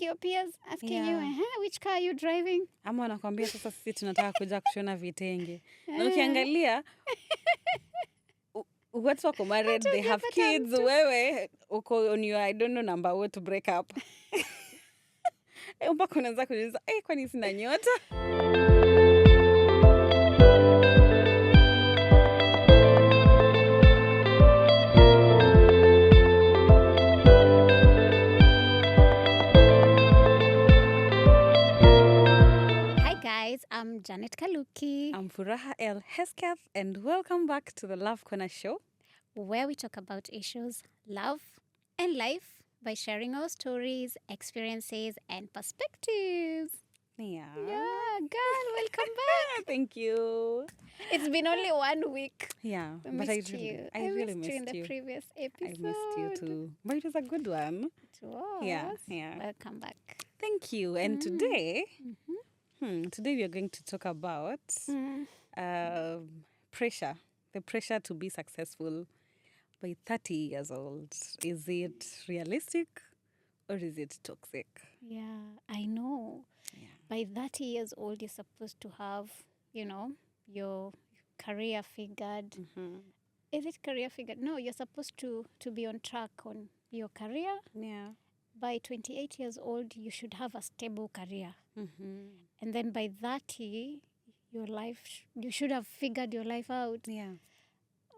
like your peers asking you, which car are you driving? Ama wanakwambia sasa sisi tunataka kuja kushona vitenge. Na ukiangalia watu wako married, they have kids, wewe uko on your I don't know number way to break up. Mpaka unaanza kujiuliza, kwani sina nyota? I'm Janet Kaluki. I'm Furaha Hesketh, and welcome back to the Love Corner Show, where we talk about issues, love, and life by sharing our stories, experiences, and perspectives. Yeah, girl, welcome back. Thank you. It's been only 1 week. Yeah, I but missed I you really missed you in the previous episode. I missed you too. But it was a good one. It was. Yeah. Welcome back. Thank you. And today, today we are going to talk about pressure. The pressure to be successful by 30 years old. Is it realistic or is it toxic? Yeah, I know. Yeah. By 30 years old, you're supposed to have, your career figured. Is it career figured? No, you're supposed to be on track on your career. Yeah. By 28 years old, you should have a stable career. And then by 30, your life, you should have figured your life out. Yeah.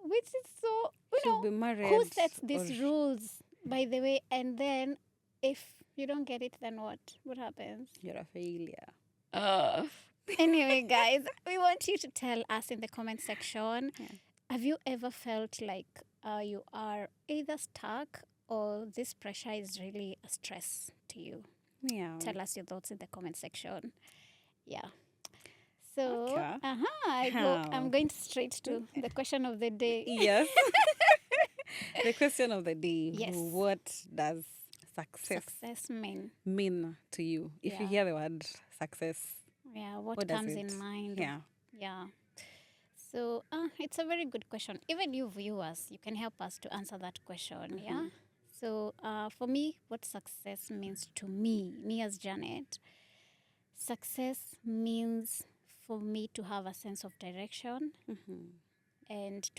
Which is so, Should be married, who sets these rules, by the way? And then if you don't get it, then what? What happens? You're a failure. Anyway, guys, we want you to tell us in the comment section, have you ever felt like you are either stuck or this pressure is really a stress to you? Yeah. Tell us your thoughts in the comment section. Yeah. So, Okay. I'm going straight to the question of the day. Yes. The question of the day. Yes. What does success mean to you? If you hear the word success, what comes in mind? Yeah. So, it's a very good question. Even you viewers, you can help us to answer that question, yeah? So, for me, what success means to me as Janet, success means for me to have a sense of direction and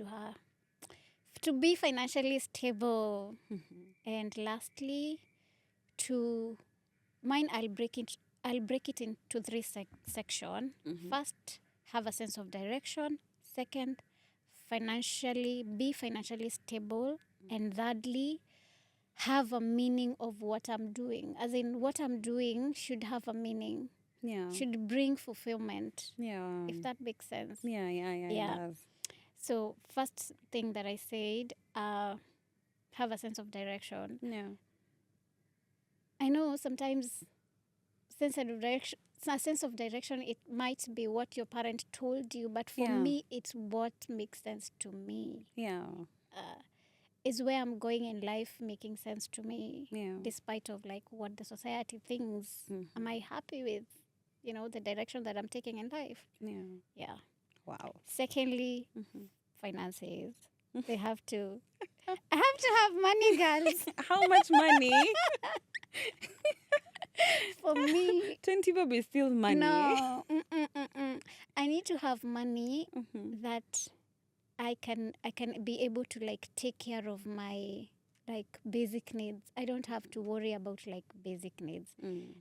to be financially stable. And lastly, I'll break it into three sections. First, have a sense of direction. Second, be financially stable. And thirdly, have a meaning of what I'm doing. As in, what I'm doing should have a meaning. Yeah. Should bring fulfillment. Yeah. If that makes sense. Yeah, it does. So, first thing that I said, have a sense of direction. Yeah. I know sometimes a sense of direction, it might be what your parent told you, but for me, it's what makes sense to me. Yeah. Is where I'm going in life making sense to me, despite of like what the society thinks. Am I happy with, the direction that I'm taking in life? Yeah. Wow. Secondly, finances. They have to. I have to have money, girls. How much money? For me, 20 bob is still money. No. I need to have money that I can be able to like take care of my like basic needs. I don't have to worry about like basic needs.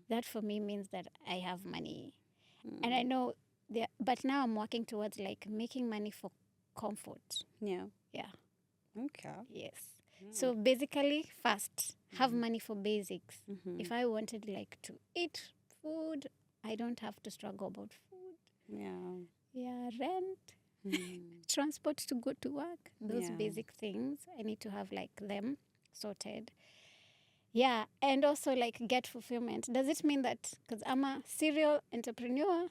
That for me means that I have money. And I know but now I'm working towards like making money for comfort. Yeah. Okay. Yes. So basically, first, have money for basics. If I wanted like to eat food, I don't have to struggle about food. Yeah, rent, transport to go to work. Those basic things, I need to have like them sorted. Yeah, and also like get fulfillment. Does it mean that because I'm a serial entrepreneur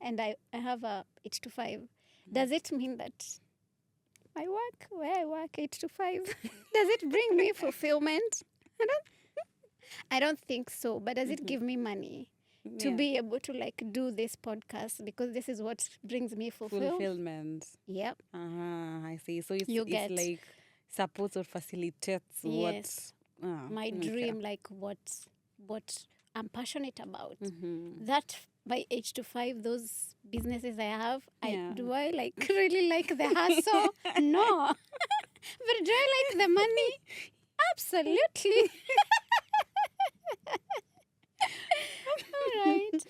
and I have a 8 to 5, does it mean that I work where I work 8 to 5? Does it bring me fulfillment? I don't think so. But does it give me money to be able to like do this podcast? Because this is what brings me fulfillment. Yep. I see. So it's like supports or facilitates my dream, like what I'm passionate about. That by age to 5, those businesses I have, do I like really like the hustle? No. But do I like the money? Absolutely. All right.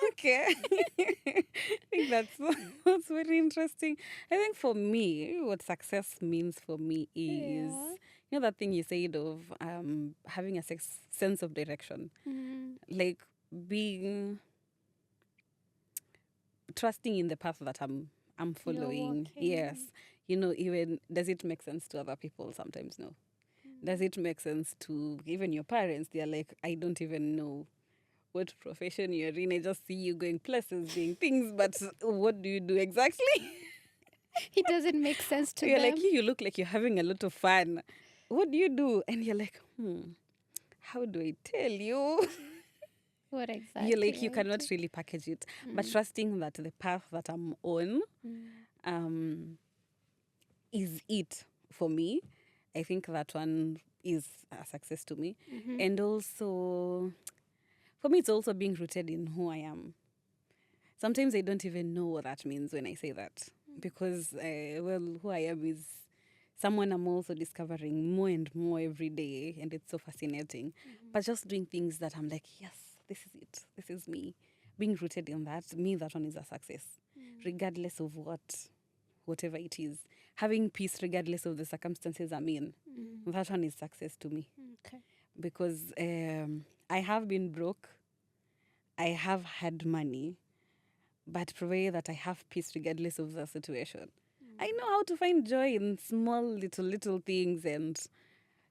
Okay. I think that's very interesting. I think for me, what success means for me is, you know, that thing you said of having a sense of direction. Like being trusting in the path that I'm following. Yes. You know, even does it make sense to other people? Sometimes no. Does it make sense to even your parents? They're like, I don't even know what profession you're in. I just see you going places, doing things, but what do you do exactly? It doesn't make sense to You're them. like, you look like you're having a lot of fun. What do you do? And you're like, how do I tell you? What exactly? You're like, you cannot really package it. But trusting that the path that I'm on is it for me. I think that one is a success to me. And also, for me, it's also being rooted in who I am. Sometimes I don't even know what that means when I say that. Because, who I am is someone I'm also discovering more and more every day. And it's so fascinating. But just doing things that I'm like, yes, this is it. This is me. Being rooted in that, me, that one is a success. Regardless of whatever it is. Having peace regardless of the circumstances I'm in. That one is success to me. Okay. Because I have been broke. I have had money. But provided that I have peace regardless of the situation. I know how to find joy in small little things, and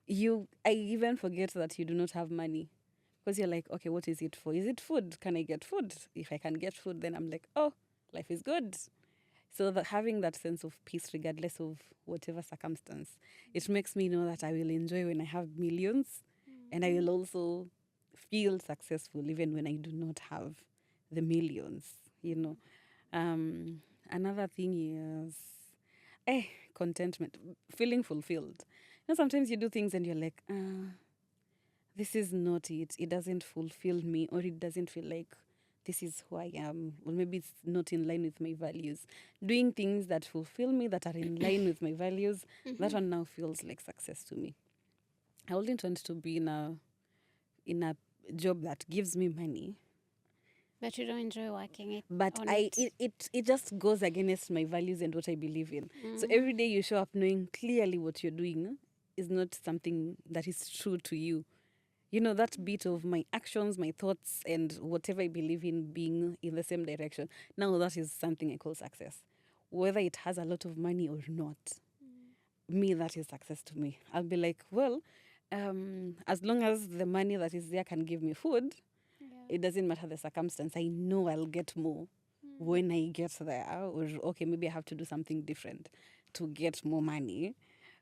I even forget that you do not have money. Because you're like, okay, what is it for? Is it food? Can I get food? If I can get food, then I'm like, oh, life is good. So that having that sense of peace regardless of whatever circumstance, it makes me know that I will enjoy when I have millions, and I will also feel successful even when I do not have the millions, you know. Another thing is contentment, feeling fulfilled. You know, sometimes you do things and you're like, this is not it. It doesn't fulfill me, or it doesn't feel like this is who I am. Or maybe it's not in line with my values. Doing things that fulfill me, that are in line with my values, that one now feels like success to me. I wouldn't want to be in a job that gives me money, but you don't enjoy working it. But it just goes against my values and what I believe in. So every day you show up knowing clearly what you're doing is not something that is true to you. You know, that bit of my actions, my thoughts, and whatever I believe in being in the same direction. Now that is something I call success. Whether it has a lot of money or not, me, that is success to me. I'll be like, well, as long as the money that is there can give me food, it doesn't matter the circumstance. I know I'll get more when I get there. Or, okay, maybe I have to do something different to get more money.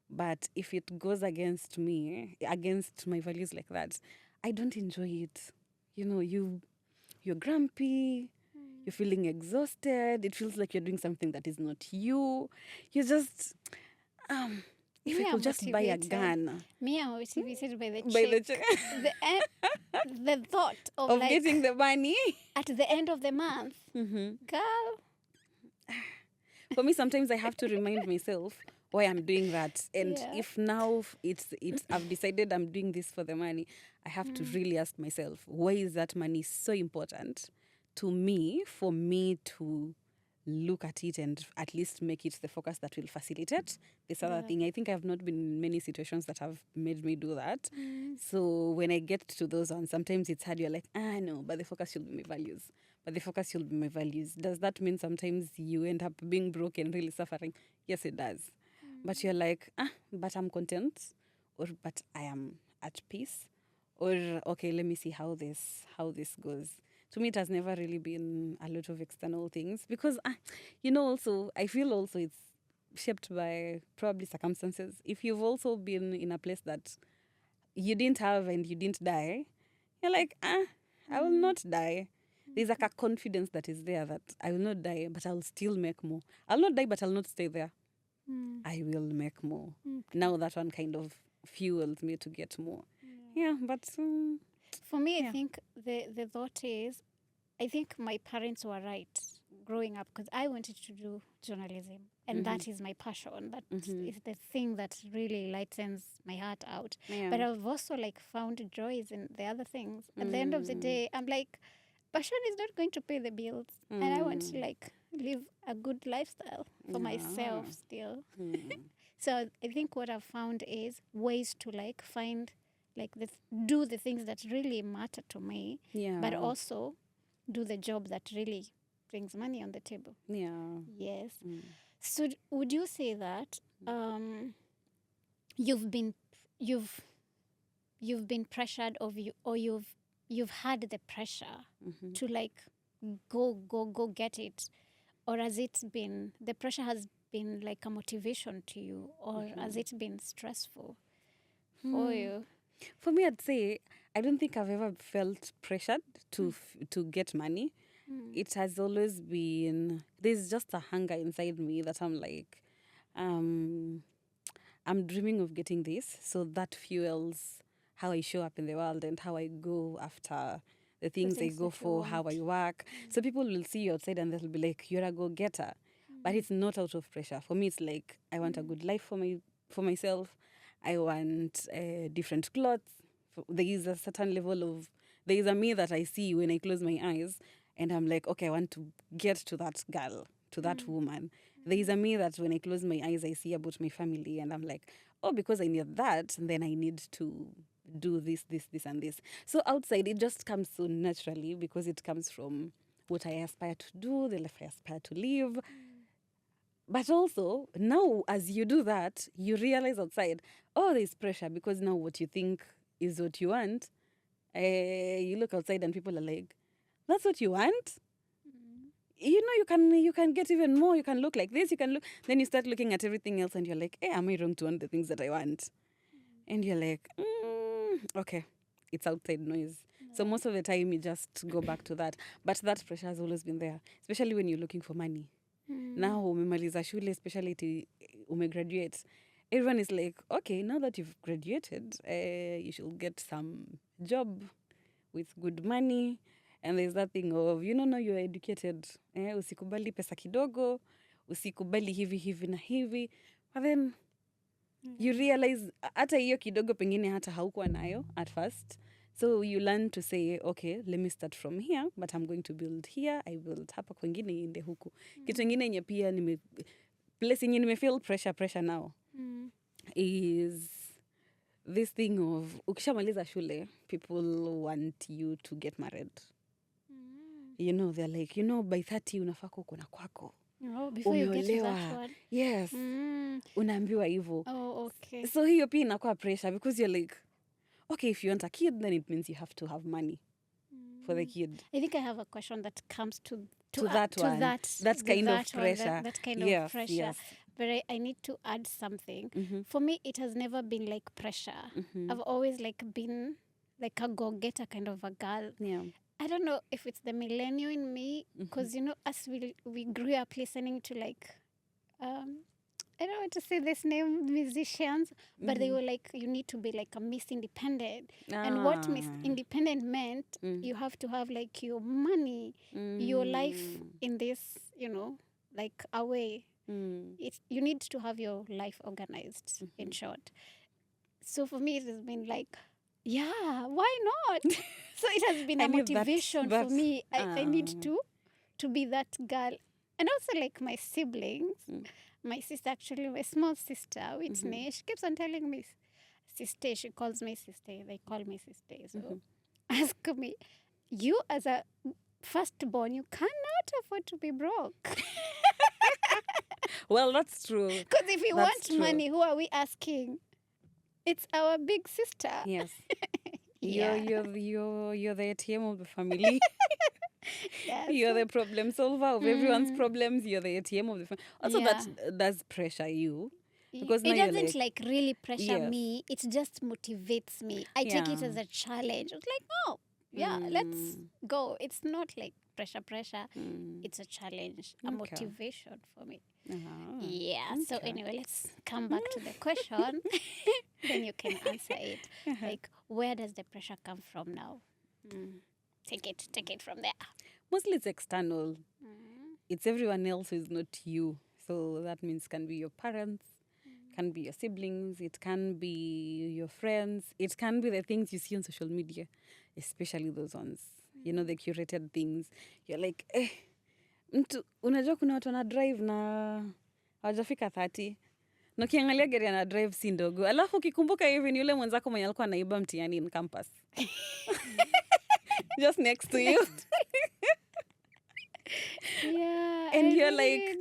But if it goes against me, against my values like that, I don't enjoy it. You know, you're grumpy, you're feeling exhausted. It feels like you're doing something that is not you. You're just... if I could just buy a gun. Me, I'm motivated by the check. The thought of like, getting the money at the end of the month. Girl. For me, sometimes I have to remind myself why I'm doing that. And if now it's I've decided I'm doing this for the money, I have to really ask myself, why is that money so important to me, for me to look at it and at least make it the focus that will facilitate this other thing. I think I've not been in many situations that have made me do that. So when I get to those ones, sometimes it's hard. You're like, no, but the focus should be my values. But the focus should be my values. Does that mean sometimes you end up being broke and really suffering? Yes, it does. But you're like, but I'm content, or but I am at peace, or okay, let me see how this goes. To me, it has never really been a lot of external things because, also, I feel also it's shaped by probably circumstances. If you've also been in a place that you didn't have and you didn't die, you're like, I will not die. There's like a confidence that is there that I will not die, but I'll still make more. I'll not die, but I'll not stay there. I will make more. Now that one kind of fuels me to get more. Yeah, but... For me, I think the thought is, I think my parents were right growing up because I wanted to do journalism. And that is my passion. That is the thing that really lightens my heart out. Yeah. But I've also like found joys in the other things. At the end of the day, I'm like, passion is not going to pay the bills. And I want to like live a good lifestyle for myself still. So I think what I've found is ways to like find like do the things that really matter to me, but also do the job that really brings money on the table. Yeah. Yes. So would you say that you've been pressured or you've had the pressure to like go get it, or has it been the pressure has been like a motivation to you, or has it been stressful for you? For me, I'd say I don't think I've ever felt pressured to get money. It has always been, there's just a hunger inside me that I'm like, I'm dreaming of getting this. So that fuels how I show up in the world and how I go after the things I go for, how I work. So people will see you outside and they'll be like, you're a go-getter. But it's not out of pressure. For me, it's like, I want a good life for myself. I want different clothes. There is a certain level of, there is a me that I see when I close my eyes. And I'm like, okay, I want to get to that girl, to that woman. There is a me that when I close my eyes, I see about my family. And I'm like, oh, because I need that, then I need to do this, and this. So outside, it just comes so naturally because it comes from what I aspire to do, the life I aspire to live. But also, now as you do that, you realize outside, oh, there's pressure because now what you think is what you want. You look outside and people are like, that's what you want? You know, you can get even more. You can look like this. You can look. Then you start looking at everything else and you're like, hey, am I wrong to want the things that I want? And you're like, okay, it's outside noise. So most of the time you just go back to that. But that pressure has always been there, especially when you're looking for money. Now, umemaliza shule, especially umegraduate. Everyone is like, okay, now that you've graduated, you should get some job with good money. And there's that thing of, now you're educated. Usikubali pesa kidogo, usikubali hivi na hivi. But then you realize, hata hiyo kidogo pengine hata haukuwa nayo at first. So you learn to say, okay, let me start from here, but I'm going to build here. I build hapa kwengine iende huku. Kitu ingine yenye pia place yenye nimefeel pressure now is this thing of, ukishamaliza shule, people want you to get married. They're like, by 30 unafaa kuwa kuna kwako. Oh, before you get to that one. Yes. Unaambiwa hivyo. Oh, okay. So hiyo pia inakuwa pressure because you're like, okay, if you want a kid, then it means you have to have money for the kid. I think I have a question that comes to that one. That's kind of pressure. That kind of pressure. Yes. But I need to add something. For me, it has never been like pressure. I've always like been like a go-getter kind of a girl. Yeah. I don't know if it's the millennial in me, because as we grew up listening to like I don't want to say this name musicians, but they were like, you need to be like a Miss Independent. And what Miss Independent meant, you have to have like your money, your life in this, like a way. You need to have your life organized, in short. So for me, it has been like, yeah, why not? So it has been a motivation for me. I need to be that girl. And also like my siblings. My sister, actually, my small sister, Whitney, she keeps on telling me, sister. She calls me sister. They call me sister. So ask me, you as a firstborn, you cannot afford to be broke. Well, that's true. Because if you want money, who are we asking? It's our big sister. Yes. Yeah. You're the ATM of the family. Yes. You're the problem solver of everyone's problems. You're the ATM of the family. Also, that does pressure you. Because it doesn't like really pressure me. It just motivates me. I take it as a challenge. It's like, oh, let's go. It's not like pressure. It's a challenge, a motivation for me. Yeah. So anyway, let's come back to the question. Then you can answer it. Like, where does the pressure come from now? Take it from there. Mostly it's external. It's everyone else who is not you. So that means can be your parents, can be your siblings, it can be your friends, it can be the things you see on social media, especially those ones. You know, the curated things. You're like, unajua kuna watu wana drive na hawajafika 30. Na ukiangalia gari ana drive si ndogo. Alafu ukikumbuka hivi ni yule mwenzako mwenye alikuwa anaiba mtihani in campus. Just next to you. Yeah. And you're like,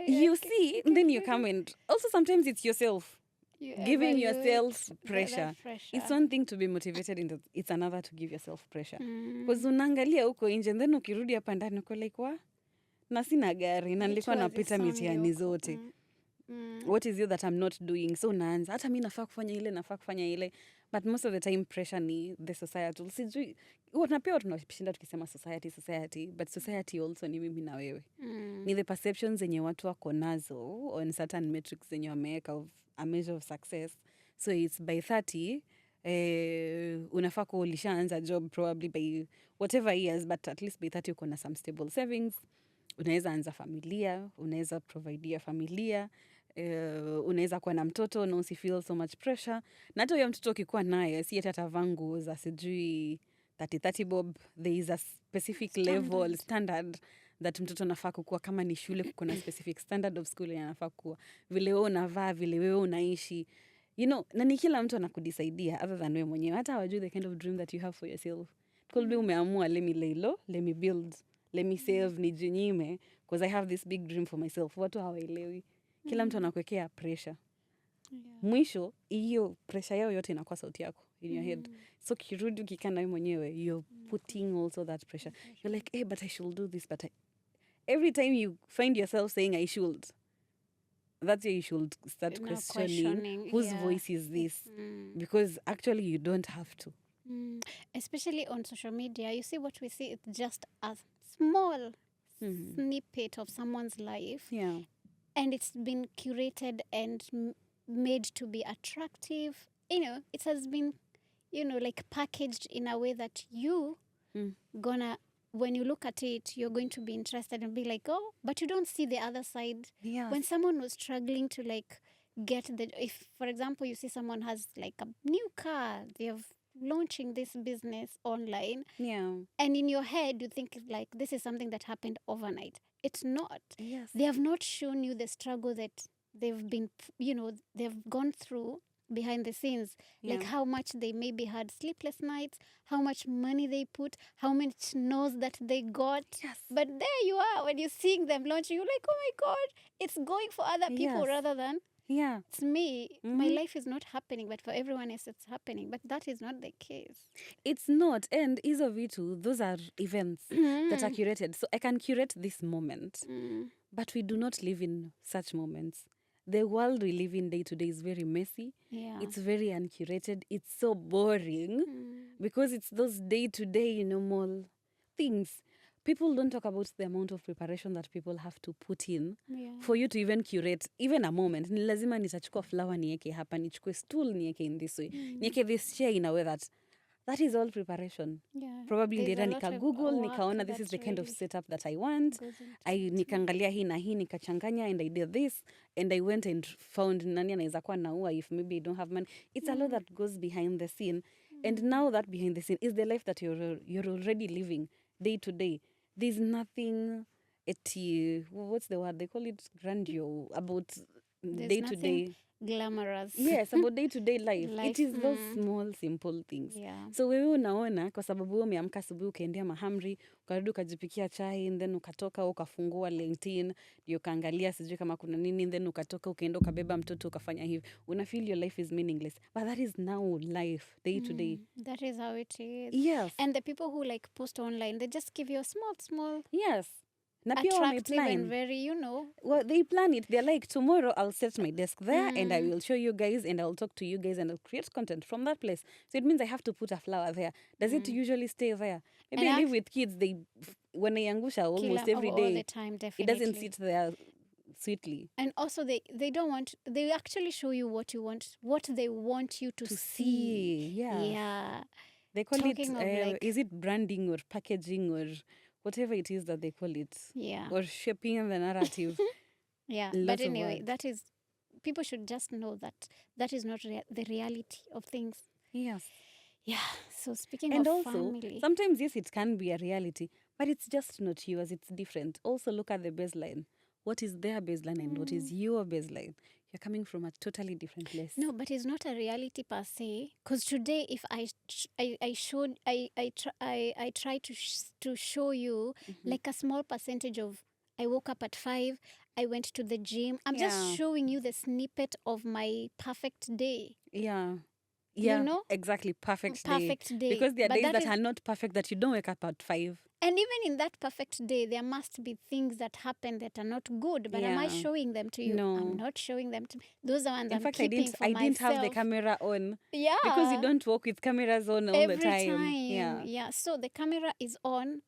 you see, and then you come and also sometimes it's yourself. Giving yourself pressure. It's one thing to be motivated, it's another to give yourself pressure. Because unaangalia huko nje, and then ukirudi hapa ndani uko like, wa? Na sina gari, na nilikuwa napita mitihani zote. What is it that I'm not doing? So unaanza, hata mimi nafaa kufanya ile. But most of the time pressure ni the societal. Sijui, napia tunashinda tukisema society, but society also ni mimi na wewe. Ni the perceptions zenye watu wako nazo on certain metrics zenye wameweka of a measure of success. So it's by 30, unafaa kuwa ulishaanza job probably by whatever years, but at least by 30 uko na some stable savings. Unaweza anza familia, unaweza providea familia, unaweza kuwa na mtoto na usifeel so much pressure. Na hata huyo mtoto ukikuwa naye, si hata vangu za sijui 30 bob, there is a specific level standard that mtoto anafaa kukua. Kama ni shule kuko na specific standard of school anafaa kuwa. Vile wewe unavaa, vile wewe unaishi. You know, na ni kila mtu anakudisaidia other than wewe mwenyewe. Hata hawajui the kind of dream that you have for yourself. Could be umeamua, let me lay low, let me build, let me save, nijinyime, because I have this big dream for myself. Watu hawaelewi. Kila mtu anakuwekea pressure. Mwisho, hiyo pressure yao yote inakuwa sauti yako in your head. So kirudi ukikaa na wewe mwenyewe, you're putting also that pressure. You're like, hey, but I should do this, but every time you find yourself saying I should, that's where you should start questioning whose voice is this? Because actually you don't have to. Especially on social media, you see what we see, it's just a small snippet of someone's life. Yeah. And it's been curated and made to be attractive. You know, it has been, you know, like packaged in a way that you gonna, when you look at it, you're going to be interested and be like, oh, but you don't see the other side. Yes. When someone was struggling to like get if, for example, you see someone has like a new car, they're launching this business online. Yeah. And in your head, you think like this is something that happened overnight. It's not. Yes. They have not shown you the struggle that they've been, you know, they've gone through behind the scenes. Yeah. Like how much they maybe had sleepless nights, how much money they put, how much no's that they got. Yes. But there you are, when you're seeing them launching, you're like, oh my God, it's going for other people rather than it's me. My life is not happening, but for everyone else it's happening. But that is not the case. It's not. And is of it too, those are events that are curated. So I can curate this moment, but we do not live in such moments. The world we live in day to day is very messy. Yeah. It's very uncurated. It's so boring because it's those day to day normal things. People don't talk about the amount of preparation that people have to put in for you to even curate even a moment. Ni lazima nitachukua flower nieke hapa, nichukue stool nieke in this way, nieke this chair in a way that is all preparation. Yeah. Probably ndira nika Google, nikaona this is the kind of setup that I want. Nikaangalia hii na hii, nikachanganya, and I did this, and I went and found nani anaweza kuwa naua if maybe I don't have money. It's a lot that goes behind the scene. And now that behind the scene is the life that you're already living day to day. There's nothing what's the word? They call it grandeur about day to day. Glamorous. Yes, about day to day life. It is those small simple things. Yeah. So wewe unaona kwa sababu wewe umeamka asubuhi ukaendea mahamri, ukarudi ukajipikia chai, and then ukatoka ukafungua LinkedIn, ndio ukaangalia sijui kama kuna nini, and then ukatoka ukaenda ukabeba mtoto ukafanya hivi. Una feel your life is meaningless. But that is now life day to day. That is how it is. Yes. And the people who like post online, they just give you a small Yes. Na pia attractive and very, well, they plan it. They're like, tomorrow I'll set my desk there and I will show you guys and I'll talk to you guys and I'll create content from that place. So it means I have to put a flower there. Does it usually stay there? Maybe I live with kids. They when I angusha almost every day. All the time, definitely. It doesn't sit there sweetly. And also they don't want, they actually show you what you want, what they want you to see. Yeah. They call Talking of like, is it branding or packaging or whatever it is that they call it? yeah. Or shaping the narrative. Yeah. But anyway, that is, people should just know that that is not the reality of things. Yes. Yeah. So speaking and of also, family. sometimes, yes, it can be a reality, but it's just not yours. It's different. Also, look at the baseline. What is their baseline and what is your baseline? You're coming from a totally different place. No, but it's not a reality per se. Because today, if I try to show you like a small percentage of, I woke up at 5, I went to the gym. I'm just showing you the snippet of my perfect day. Yeah. You know? Exactly. Perfect day. Because there are days that are not perfect, that you don't wake up at 5. And even in that perfect day, there must be things that happen that are not good. But am I showing them to you? No. I'm not showing them to me. Those are ones in I'm fact, keeping for myself. I didn't have the camera on. Yeah. Because you don't walk with cameras on all every the time. time. Yeah. So the camera is on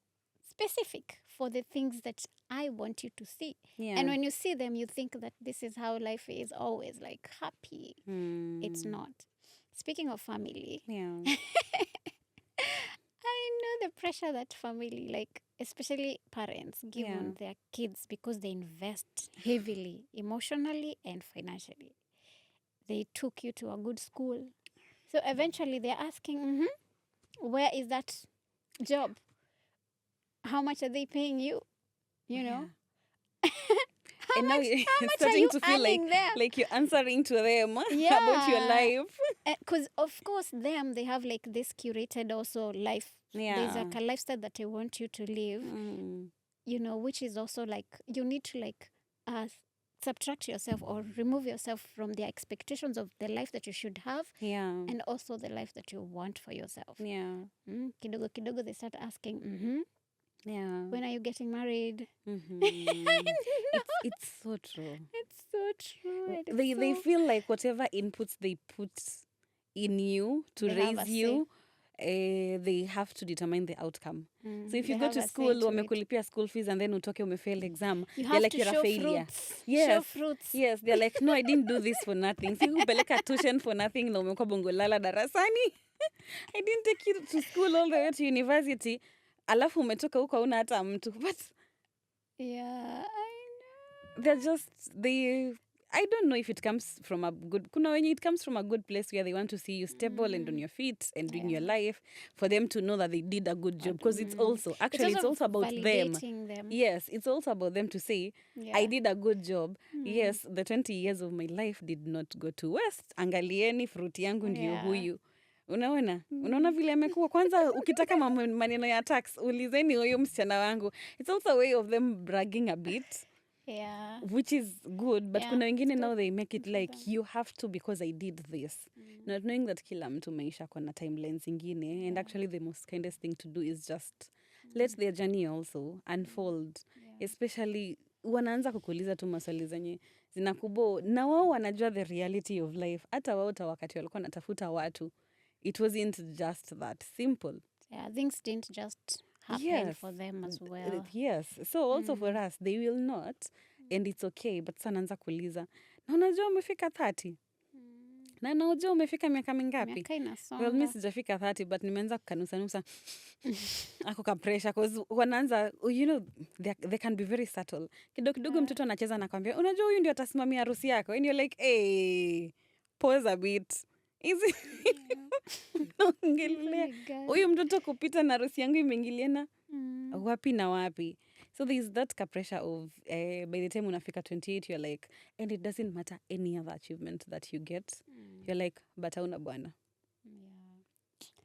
specific for the things that I want you to see. Yeah. And when you see them, you think that this is how life is, always like happy. It's not. Speaking of family. Yeah. I know the pressure that family, like especially parents, give on their kids because they invest heavily, emotionally and financially. They took you to a good school. So eventually they're asking, where is that job? How much are they paying you? You know? And now you're starting to feel like you're answering to them about your life. Because, of course, they have like this curated also life. Yeah. There's like a lifestyle that they want you to live, you know, which is also like, you need to like subtract yourself or remove yourself from the expectations of the life that you should have. Yeah. And also the life that you want for yourself. Yeah. Kidogo kidogo, they start asking, yeah. when are you getting married? It's so true. It's so true. They feel like whatever inputs they put in you to raise you, they have to determine the outcome. So if you go to school, wamekulipia school fees and then utoke umefail exam, they're like, you're a failure. Yes. Show fruits. Yes, they're like, no, I didn't do this for nothing. Si kupeleka tuition for nothing na umekuwa bongolala darasani. I didn't take you to school all the way to university. Alafu umetoka huko hauna hata mtu. But yeah, I know. They're just, I don't know if it comes from a good, it comes from a good place where they want to see you stable and on your feet and doing your life, for them to know that they did a good job. Because it's also about them. Yes, it's also about them to say, I did a good job. Yes, the 20 years of my life did not go to waste. Angalieni fruti yangu ndio huyu. Unaona vile amekuwa. Kwanza ukitaka maneno ya tax, ulizeni huyo msichana wangu. It's also a way of them bragging a bit. Yeah. Which is good, but kuna wengine now they make it like you have to because I did this. Not knowing that kila mtu maisha kuna timelines ingine, and actually the most kindest thing to do is just let their journey also unfold. Especially wanaanza kukuuliza tu maswali zenye zinakubo, na wao wanajua the reality of life. Hata wao wakati walikuwa natafuta watu, it wasn't just that simple. Yeah, things didn't just happen for them as well. Yes. So also for us, they will not, and it's okay, but sana anza kuuliza, na unajua umefika 30? Na unajua umefika miaka mingapi? Miaka inasonga. Well, mimi sijafika 30, but nimeanza kukanusa ako ka pressure, because wanaanza, you know, they can be very subtle. Kidogo mtoto anacheza anakuambia, unajua huyu ndio atasimamia harusi yako, and you're like, hey, pause a bit. Easy. Huyu mtoto kupita na harusi yangu imeingiliana wapi na wapi. So there's that pressure of by the time unafika 28 you're like, and it doesn't matter any other achievement that you get, you're like, but hauna bwana,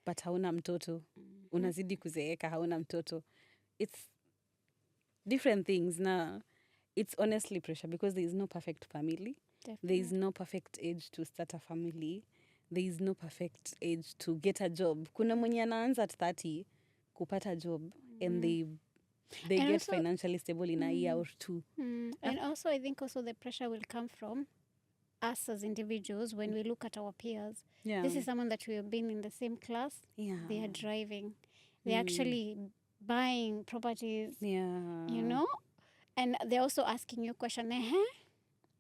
but hauna mtoto, unazidi kuzeeka, hauna mtoto. It's different things. Na it's honestly pressure because there is no perfect family. Definitely. There is no perfect age to start a family. There is no perfect age to get a job. Kuna mwenye anaanza at 30 kupata job, and they get also financially stable in a year or two. And also I think also the pressure will come from us as individuals when we look at our peers. This is someone that we have been in the same class. They are driving. They're actually buying properties. You know? And they're also asking you question,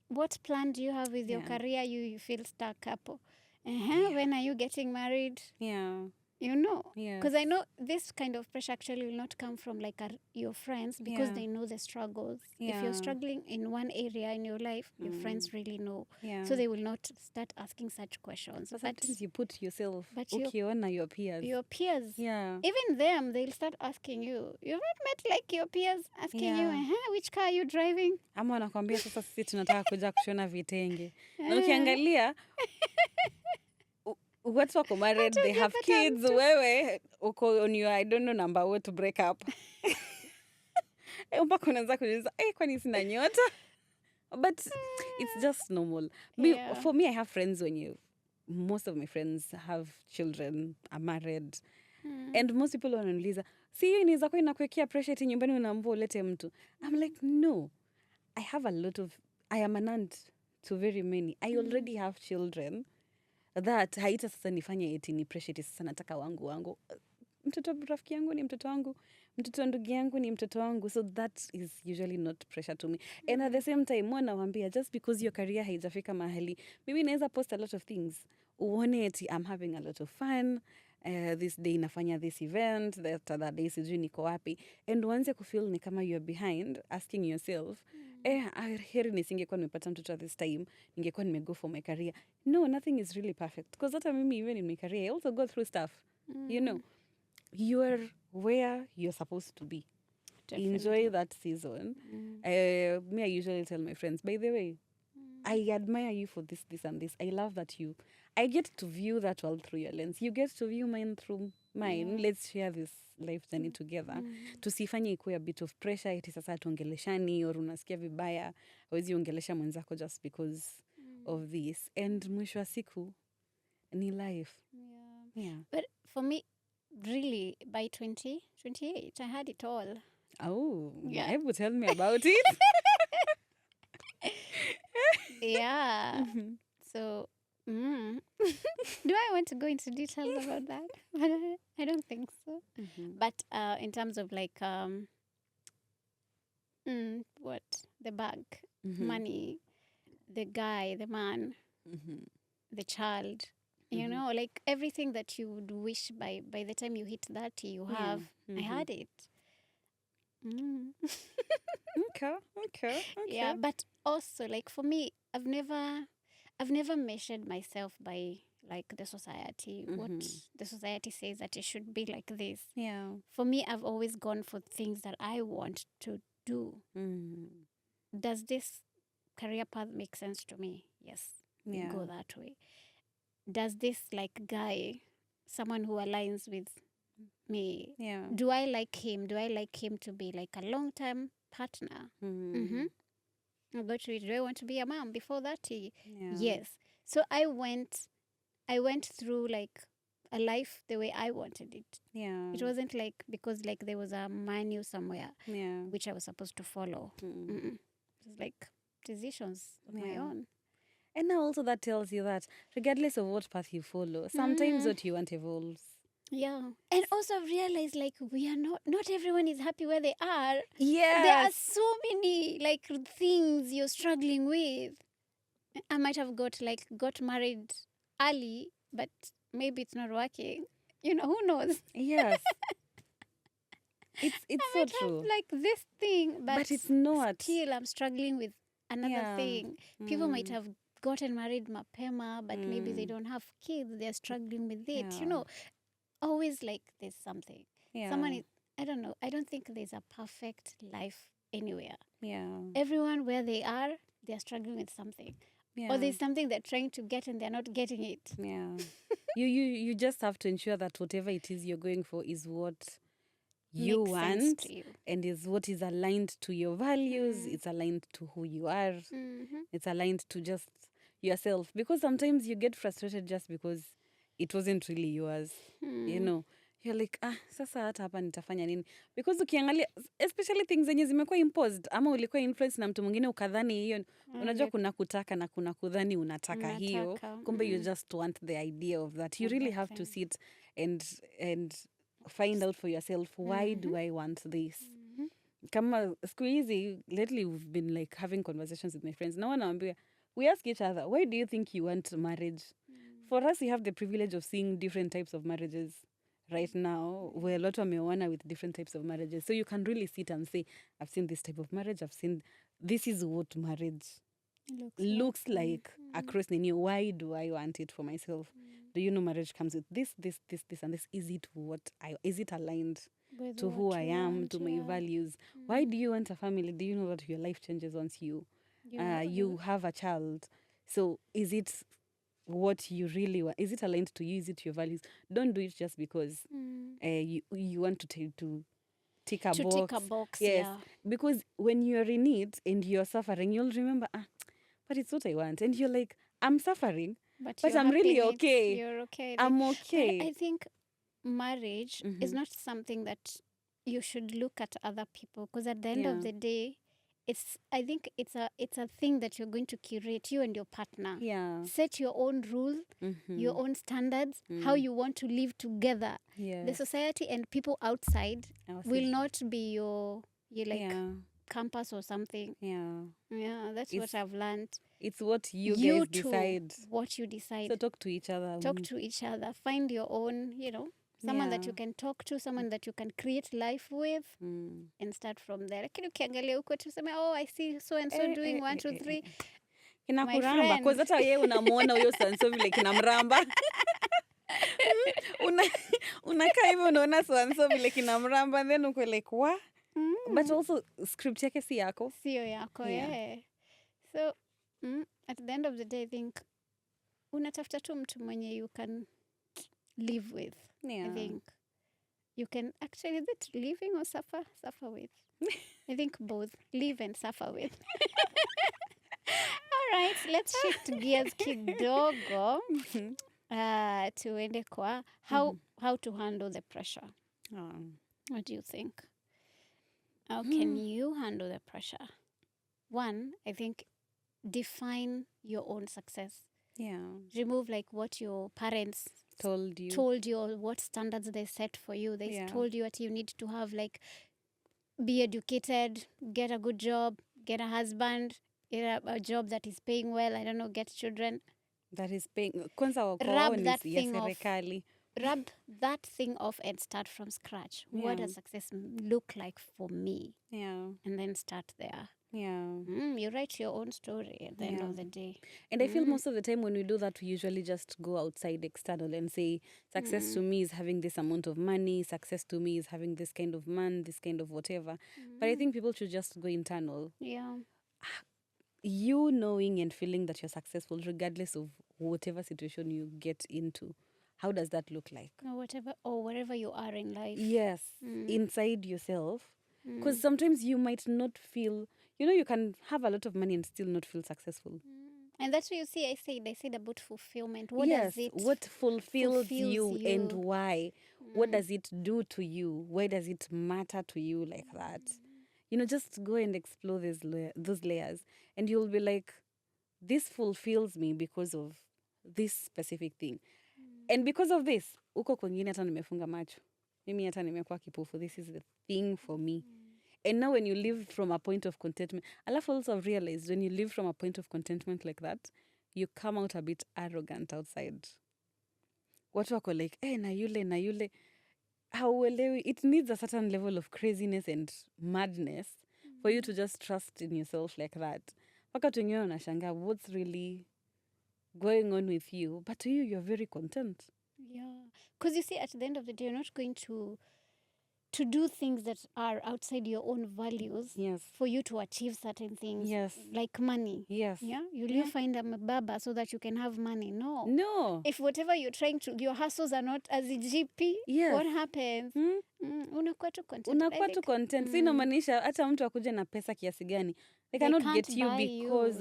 what plan do you have with your career? You feel stuck up. When are you getting married? Yeah. You know, Yes. because I know this kind of pressure actually will not come from like your friends, because they know the struggles. If you're struggling in one area in your life, your friends really know. So they will not start asking such questions. But sometimes you put yourself, but your peers. Your peers. Yeah. Even them, they'll start asking you. You've not met like your peers asking you, which car are you driving? Ama wanakwambia sasa sisi tunataka kuja kushona vitenge. Na ukiangalia watu wako married, they have kids, wewe uko on your I don't know number what to break up. Mpaka unaanza kujiuliza, kwani sina nyota? But it's just normal. For me, I have friends most of my friends have children, are married. And most people wananiuliza, si hiyo inaweza kuwa inakuwekea pressure eti nyumbani unaambiwa ulete mtu. I'm like, no. I am an aunt to very many. I already have children. That haita sasa nifanye eti ni pressure eti sasa nataka wangu. Mtoto rafiki yangu ni mtoto wangu. Mtoto ndugu yangu ni mtoto wangu. So that is usually not pressure to me. And at the same time, nawaambia, just because your career haijafika mahali, maybe naweza post a lot of things. Uone eti I'm having a lot of fun. This day nafanya this event, that other day sijui niko wapi. And uanze kufeel ni kama you're behind, asking yourself, heri nisingekuwa nimepata mtoto at this time, ningekuwa nimego for my career. No, nothing is really perfect. Because hata mimi, even in my career, I also go through stuff. You know, you're where you're supposed to be. Definitely. Enjoy that season. Me, I usually tell my friends, by the way, I admire you for this, and this. I love that I get to view that world through your lens. You get to view mine through mine. Let's share this life journey together. Tusifanye ikuwe a bit of pressure, eti sasa tuongeleshani, or unasikia vibaya, hawezi ongelesha mwenzako just because of this. And mwisho wa siku, ni life. Yeah. But for me, really, by 28, I had it all. Oh, yeah. Tell me about it. Yeah. So, do I want to go into details about that? But I don't think so. But in terms of like, what? The bag, money, the guy, the man, the child, you know, like everything that you would wish by the time you hit 30, you have. I had it. Okay. Yeah, but also like for me, I've never measured myself by like the society, what the society says that it should be like this. Yeah. For me, I've always gone for things that I want to do. Does this career path make sense to me? Yes. Yeah. Go that way. Does this like guy, someone who aligns with me? Yeah. Do I like him? Do I like him to be like a long-term partner? I'll go to it. Do I want to be a mom before 30? Yeah. Yes. So I went through like a life the way I wanted it. Yeah. It wasn't like because like there was a manual somewhere which I was supposed to follow. It was like decisions of my own. And now also that tells you that regardless of what path you follow, sometimes what you want evolves. Yeah. And also realize like we are not everyone is happy where they are. Yes. There are so many like things you're struggling with. I might have got married early, but maybe it's not working. You know, who knows? Yes. It's so true. Have, like this thing, but it's not. Still, I'm struggling with another thing. People might have gotten married mapema, but maybe they don't have kids. They're struggling with it. You know, always like there's something. Someone is, I don't know. I don't think there's a perfect life anywhere. Yeah. Everyone where they are, they're struggling with something. Yeah. Or there's something they're trying to get and they're not getting it. Yeah. you just have to ensure that whatever it is you're going for is what you makes want sense to you. And is what is aligned to your values. It's aligned to who you are. It's aligned to just yourself. Because sometimes you get frustrated just because it wasn't really yours. You know, you're like, sasa hata hapa nitafanya nini? Because ukiangalia, especially things zenye zimekuwa imposed, ama ulikuwa influenced na mtu mwingine ukadhani hiyo, unajua kuna kutaka na kuna kudhani unataka hiyo, kumbe you just want the idea of that. You really have to sit and find out for yourself, why do I want this? Kama siku hizi, lately we've been like having conversations with my friends. Na wanaambia, we ask each other, why do you think you want marriage? For us, we have the privilege of seeing different types of marriages right now, where a lot of wameoana with different types of marriages. So you can really sit and say, I've seen this type of marriage, I've seen, this is what marriage looks like across Nini. Why do I want it for myself? Do you know marriage comes with this, and this? Is it aligned With to what who I you am, want, to my yeah. values? Why do you want a family? Do you know that your life changes once you have a child? So is it what you really want? Is it aligned to you? Is it your values? Don't do it just because you want to tick a box. Tick a box, yes, yeah. because when you're in it and you're suffering, you'll remember, but it's what I want. And you're like, I'm suffering, but I'm really okay. You're okay. I'm okay. I think marriage is not something that you should look at other people, because at the end of the day, I think it's a thing that you're going to curate, you and your partner. Yeah. Set your own rules, your own standards, how you want to live together. Yes. The society and people outside will not be your campus or something. Yeah, that's what I've learned. It's what you guys decide. What you decide. So talk to each other. Find your own, someone that you can talk to, someone that you can create life with, and start from there. Lakini ukiangalia huko tuseme, I see so and so doing 1 2 3. Kinakuramba kwa hata yeye unamuona huyo so and so vile kinamramba. Unakaa hivyo unaona so and so vile kinamramba, then uko like what? But also script yake si yako. Sio yako, yeah. So at the end of the day, I think unatafuta tu mtu mwenye you can live with. I think you can actually, is it living or suffer with? I think both, live and suffer with. All right, let's shift gears kidogo. Tuende kwa how to handle the pressure. What do you think? How can you handle the pressure? One, I think, define your own success. Yeah. Remove like what your parents told you, or what standards they set for you. They told you that you need to have, like, be educated, get a good job, get a husband, get a job that is paying well, I don't know, get children. That is paying. Kwanza Rub that thing off. Rub that thing off and start from scratch. What does success look like for me? Yeah. And then start there. Yeah. You write your own story at the end of the day. And I feel most of the time when we do that, we usually just go outside external and say, success to me is having this amount of money. Success to me is having this kind of man, this kind of whatever. But I think people should just go internal. Yeah. You knowing and feeling that you're successful regardless of whatever situation you get into. How does that look like? Or wherever you are in life. Yes. Inside yourself. Because sometimes you might not feel, you can have a lot of money and still not feel successful. And that's what you see, I said about fulfillment. What fulfills you and why? What does it do to you? Why does it matter to you like that? Just go and explore those layers. And you'll be like, this fulfills me because of this specific thing. And because of this, uko kwingine hata nimefunga macho. Mimi hata nimekuwa kipofu. This is the thing for me. And now when you live from a point of contentment, I've also realized when you live from a point of contentment like that, you come out a bit arrogant outside. Watu wako like, na yule. Hauelewi. It needs a certain level of craziness and madness for you to just trust in yourself like that. Paka tu wengine wanashangaa, what's really going on with you? But to you, you're very content. Yeah. Because you see, at the end of the day, you're not going to do things that are outside your own values for you to achieve certain things. Yes. Like money. Yes. Yeah? You find a baba so that you can have money. No. If whatever you're trying to, your hustles are not as a GP, what happens? Unakuwa tu content. Si inamaanisha hata mtu akuje na pesa kiasi gani, they cannot get you because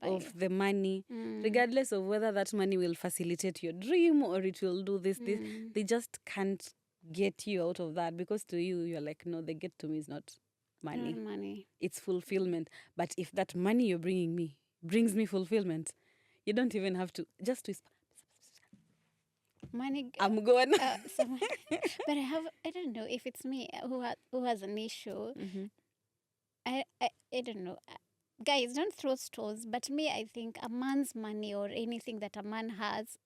of the money, regardless of whether that money will facilitate your dream or it will do this. They just can't get you out of that, because to you, you're like, no, the get to me is not money. Not money. It's fulfillment. But if that money you're bringing me brings me fulfillment, you don't even have to just whisper. Money. I'm going. But I don't know if it's me who has an issue. I don't know. Guys, don't throw stones. But me, I think a man's money or anything that a man has,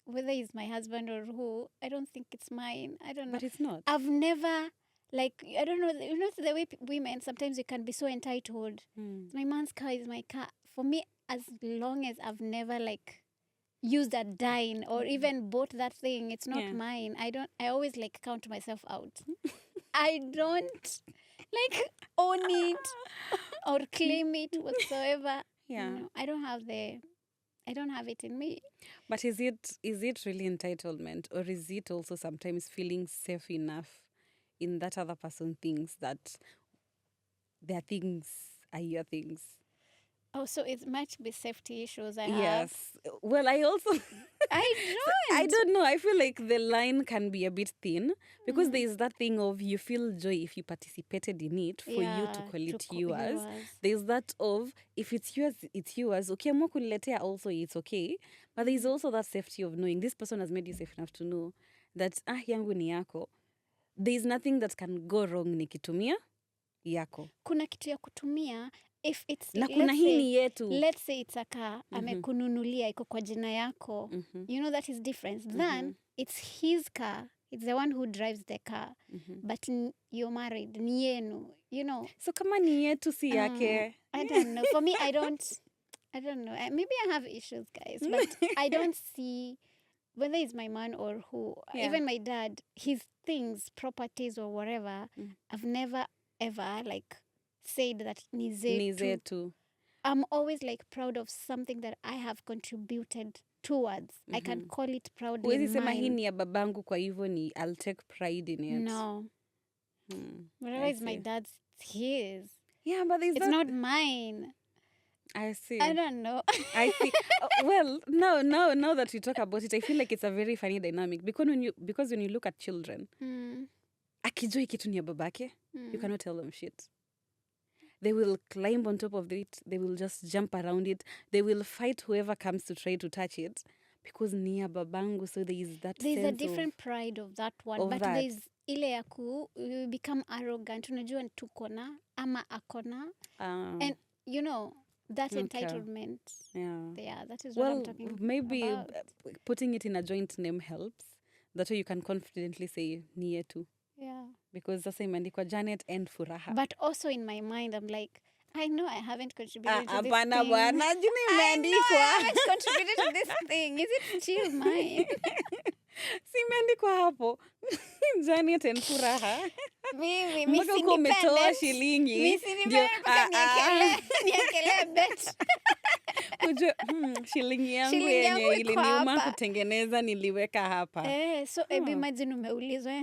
whether he's my husband or who, I don't think it's mine. I don't know. But it's not. I've never, like, I don't know. You know the way women sometimes you can be so entitled. My man's car is my car. For me, as long as I've never like used a dime or even bought that thing, it's not mine. I always like count myself out. I don't like own it or claim it whatsoever. Yeah. No, I don't have it in me. But is it really entitlement, or is it also sometimes feeling safe enough in that other person thinks that their things are your things? Oh, so it might be safety issues I have. Yes. Well, I also I don't know. I feel like the line can be a bit thin because there is that thing of you feel joy if you participated in it for you to call it yours. There's that of if it's yours, it's yours. Okay, kuniletea also it's okay. But there's also that safety of knowing this person has made you safe enough to know that yangu ni yako. There's nothing that can go wrong nikitumia yako. Kuna kitu ya kutumia if it's na kuna hini yetu. Let's say it's a car amekununulia iko kwa jina yako. You know that is different. Then it's his car. It's the one who drives the car. But you're married. Ni yenu. You know. So kama ni yetu si yake. I don't know. For me, I don't know. Maybe I have issues, guys. But I don't see whether it's my man or who. Even my dad, his things, properties or whatever, I've never ever like said that ni zetu. I'm always like proud of something that I have contributed towards. I can call it proudly mine. Huwezi sema hii ni ya babangu kwa hivyo ni I'll take pride in it. No. Whatever is my dad's, it's his. Yeah, but it's not mine. I see. I don't know. I see. Well, now that we talk about it, I feel like it's a very funny dynamic because when you look at children, akijua kitu ni ya babake, you cannot tell them shit. They will climb on top of it. They will just jump around it. They will fight whoever comes to try to touch it because ni ya babangu. So there is that there's sense a different pride of that one. But there's ile ya you become arrogant. Unajua tukona ama akona. And you know, that entitlement. Yeah, that is what I'm talking about. Maybe putting it in a joint name helps. That way you can confidently say ni yetu. Yeah. Because sasa imeandikwa Janet and Furaha. But also in my mind, I'm like, I know I haven't contributed to this thing. I haven't contributed to this thing. Is it still mine? Si imeandikwa hapo. Janet and Furaha. Mimi mpaka umetoa shilingi. Mimi niekele bet. Kujua shilingi yangu yenye iliniuma kutengeneza niliweka hapa. So imagine umeulizwa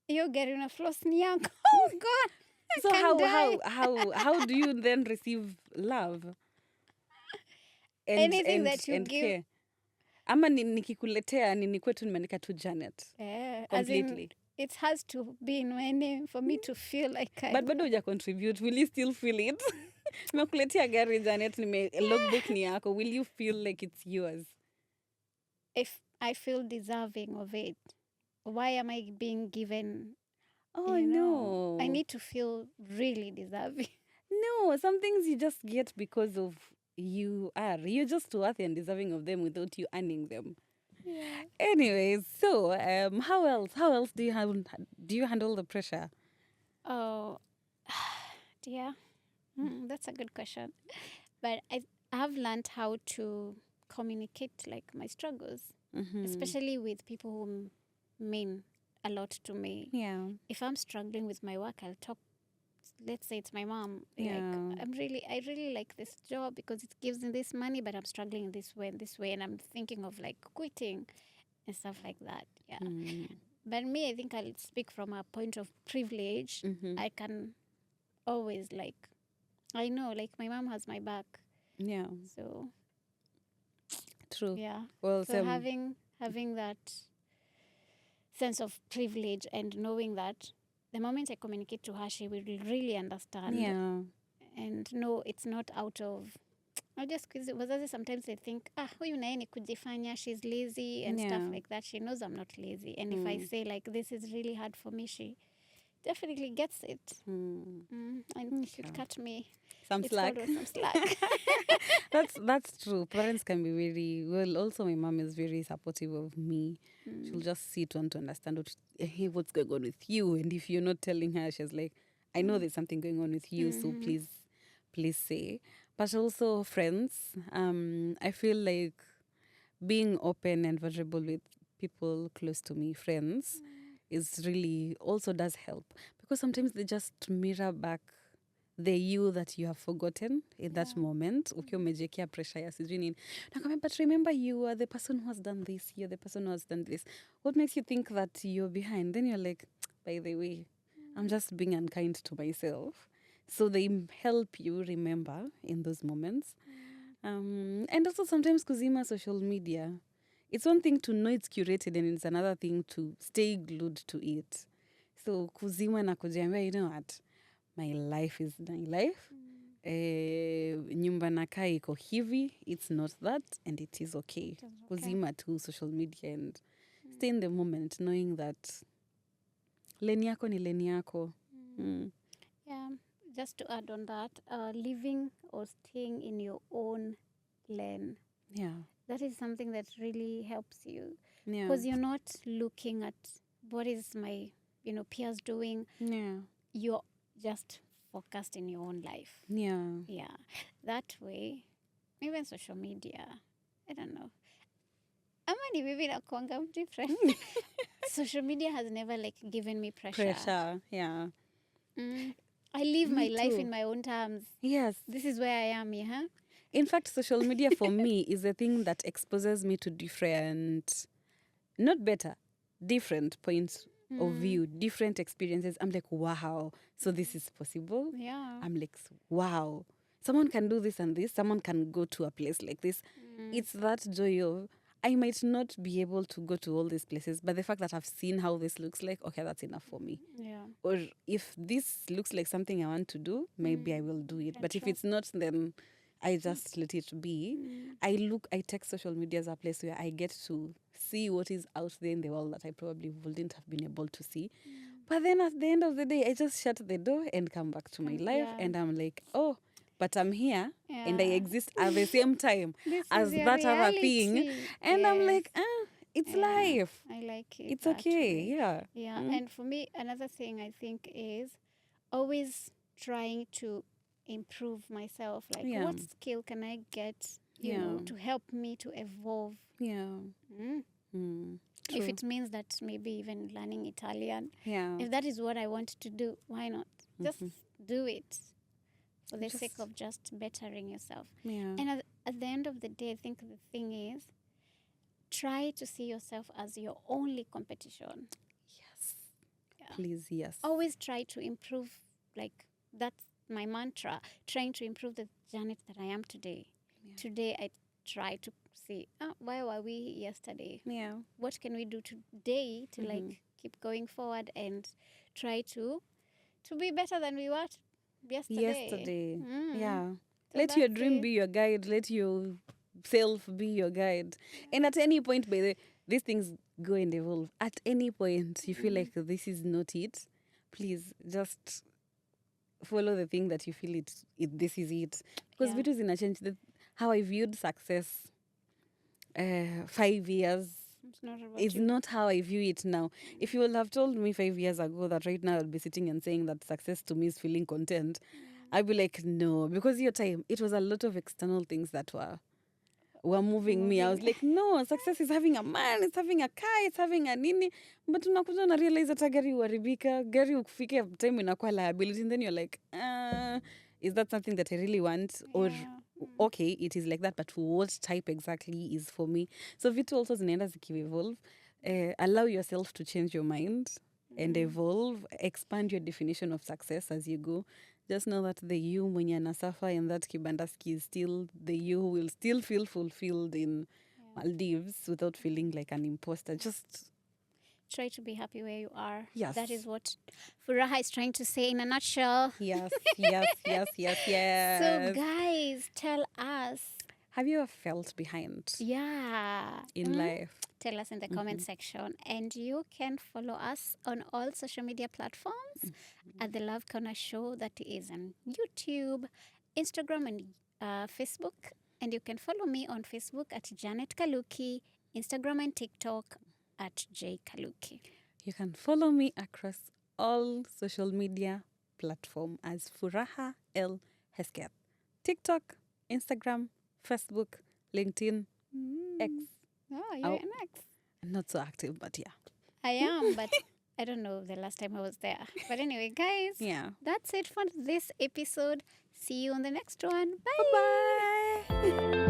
hiyo gari una floss ni yako. Oh God. So how do you then receive love? Anything that you give. Care? Ama nikikuletea nini kwetu nimeandika tu Janet. Completely. It has to be in my name for me to feel like But bado huja contribute. Will you still feel it? Nimekuletea gari Janet, logbook ni yako. Will you feel like it's yours? If I feel deserving of it, why am I being given? No. I need to feel really deserving. No, some things you just get because of you're just worthy and deserving of them without you earning them. Yeah. Anyways, so how else do you handle the pressure? Oh, dear, that's a good question. But I have learned how to communicate like my struggles, especially with people who mean a lot to me. Yeah. If I'm struggling with my work, I'll talk. Let's say it's my mom. Yeah. Like, I really like this job because it gives me this money, but I'm struggling in this way, and I'm thinking of like quitting and stuff like that. Yeah. But me, I think I'll speak from a point of privilege. I can always I know my mom has my back. Yeah. So. True. Yeah. Well, so having that sense of privilege and knowing that the moment I communicate to her, she will really understand. Yeah. And no, it's not out of... Wazazi sometimes they think, huyu naye ni kujifanya, she's lazy and stuff like that. She knows I'm not lazy. And if I say this is really hard for me, she definitely gets it. And you should cut me some slack. Some slack. That's true. Parents can be very well. Also, my mom is very supportive of me. She'll just sit on to understand what's going on with you, and if you're not telling her, she's like, I know there's something going on with you, so please say. But also friends. I feel like being open and vulnerable with people close to me, friends, is really also does help, because sometimes they just mirror back the you that you have forgotten in that moment. Ukiwa umejiwekea pressure ya sijui nini. Nakwambia, but remember, you are the person who has done this. You're the person who has done this. What makes you think that you're behind? Then you're like, by the way, I'm just being unkind to myself. So they help you remember in those moments. And also sometimes kuzima social media. It's one thing to know it's curated, and it's another thing to stay glued to it. So kuzima na kujiambia, you know what? My life is my life. Nyumba nakaa iko hivi. It's not that, and it is okay. Kuzima to social media and stay in the moment, knowing that lane yako ni lane yako. Yeah, just to add on that, living or staying in your own lane. Yeah. That is something that really helps you. Because you're not looking at what is my, peers doing. Yeah. You're just focused in your own life. Yeah. Yeah. That way, even social media, I don't know. Amani maybe nakuanga different. Social media has never given me pressure. Yeah. I live my life in my own terms. Yes. This is where I am, yeah. In fact, social media for me is a thing that exposes me to different, not better, different points of view, different experiences. I'm like, wow, so this is possible. Yeah. I'm like, wow, someone can do this and this. Someone can go to a place like this. It's that joy of, I might not be able to go to all these places, but the fact that I've seen how this looks like, okay, that's enough for me. Yeah. Or if this looks like something I want to do, maybe I will do it. But if it's not, then I just let it be. I take social media as a place where I get to see what is out there in the world that I probably wouldn't have been able to see. But then at the end of the day, I just shut the door and come back to my life. And I'm like, oh, but I'm here and I exist at the same time as that other thing. And I'm like, it's life. I like it. It's okay. Way. Yeah. And for me, another thing I think is always trying to improve myself. Like, what skill can I get, you know, to help me to evolve? Yeah. If it means that maybe even learning Italian. Yeah. If that is what I want to do, why not? Just do it for the sake of just bettering yourself. Yeah. And at the end of the day, I think the thing is, try to see yourself as your only competition. Yes. Yeah. Please, yes. Always try to improve, that's my mantra, trying to improve the Janet that I am today. Yeah. Today, I try to see, where were we yesterday? Yeah. What can we do today to keep going forward and try to be better than we were yesterday. Yeah. So let your dream be your guide. Let yourself be your guide. And at any point, by the way, these things go and evolve. At any point, you feel like this is not it. Please just follow the thing that you feel this is it. Because vitu zina change. How I viewed success 5 years. It's not how I view it now. If you would have told me 5 years ago that right now I'll be sitting and saying that success to me is feeling content, I'd be like, no, because your time, it was a lot of external things that were moving me. I was like, no, success is having a man, it's having a car, it's having a nini. But unakuja una realize hata gari uharibika, gari ukifika time inakuwa liability, and then you're like, is that something that I really want? Or okay, it is like that, but what type exactly is for me? So vitu also zinaenda zikievolve. Allow yourself to change your mind and evolve, expand your definition of success as you go. Just know that the you mwenye anasuffer in that kibandaski is still the you who will still feel fulfilled in Maldives without feeling like an imposter. Just try to be happy where you are. Yes. That is what Furaha is trying to say in a nutshell. Yes. So guys, tell us, Have you ever felt behind in life? Tell us in the comment section. And you can follow us on all social media platforms at The Love Corner Show. That is on YouTube, Instagram, and Facebook. And you can follow me on Facebook at Janet Kaluki, Instagram and TikTok at J Kaluki. You can follow me across all social media platforms as Furaha L Hesketh. TikTok, Instagram, Facebook, LinkedIn, X. Oh, you're an X. I'm not so active, but yeah. I am, but I don't know the last time I was there. But anyway, guys, that's it for this episode. See you on the next one. Bye. Bye-bye.